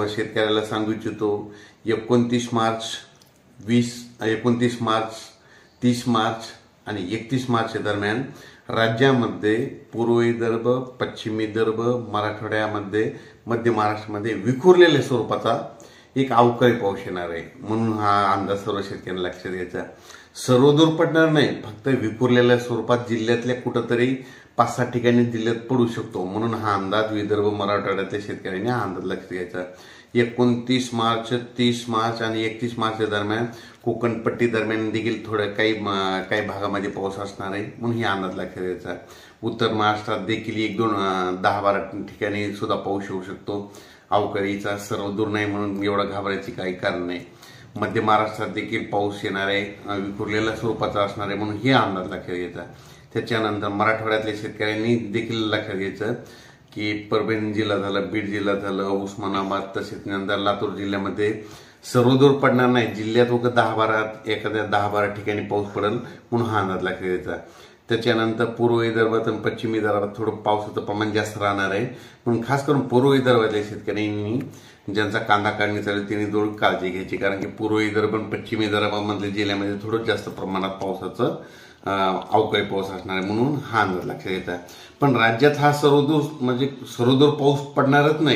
सर्व शेतकऱ्याला सांगू इच्छितो 29 मार्च 29 मार्च 30 मार्च आणि 31 मार्च दरम्यान राज्यामध्ये पूर्व विदर्भ, पश्चिम विदर्भ, मराठवाड्यामध्ये, मध्य महाराष्ट्रामध्ये विखुरलेल्या स्वरूपाचा एक अवकाळी पाऊस येणार आहे। म्हणून हा अंदाज सर्व शेतकऱ्यांना लक्षात घ्यायचा। सर्वदूर पडणार नाही, फक्त विखुरलेल्या स्वरूपात जिल्ह्यातल्या कुठेतरी 5-6 ठिकाणी जिल्ह्यात पडू शकतो। म्हणून हा अंदाज विदर्भ, मराठवाड्यातल्या शेतकऱ्यांनी हा अंदाज लक्षात घ्यायचा। 29 मार्च, 30 मार्च आणि 31 मार्च दरम्यान कोकणपट्टी दरम्यान देखील थोडं काही भागामध्ये पाऊस असणार आहे, म्हणून हे अंदाज लक्षात घ्यायचा। उत्तर महाराष्ट्रात देखील 10-12 ठिकाणी सुद्धा पाऊस होऊ शकतो। अवकाळीचा सर्वदूर नाही म्हणून एवढं घाबरायची काही कारण नाही। मध्य महाराष्ट्रात देखील पाऊस येणार आहे, विखुरलेल्या स्वरूपाचा असणार आहे, म्हणून हे अंदाज लक्षात घ्यायचा। त्याच्यानंतर मराठवाड्यातल्या शेतकऱ्यांनी देखील लक्षात घ्यायचं की परभणी जिल्हा झालं, बीड जिल्हा झालं, उस्मानाबाद, तसेच नंतर लातूर जिल्ह्यामध्ये सर्वदूर पडणार नाही, जिल्ह्यात एखाद्या 10-12 ठिकाणी पाऊस पडेल, म्हणून हा अंदाज लक्षात घ्यायचा। त्याच्यानंतर पूर्व विदर्भात आणि पश्चिम विदर्भात थोडं पावसाचं प्रमाण जास्त राहणार आहे, म्हणून खास करून पूर्व विदर्भातल्या शेतकऱ्यांनी ज्यांचा कांदा काढणी चालेल त्यांनी थोडी काळजी घ्यायची, कारण की पूर्व विदर्भ आणि पश्चिम विदर्भामधल्या जिल्ह्यामध्ये थोडं जास्त प्रमाणात पावसाचं अवकाळी पाऊस असणार आहे, म्हणून हा अंदाज लक्षात घ्यायचा। पण राज्यात हा सर्वदूर पाऊस पडणारच नाही।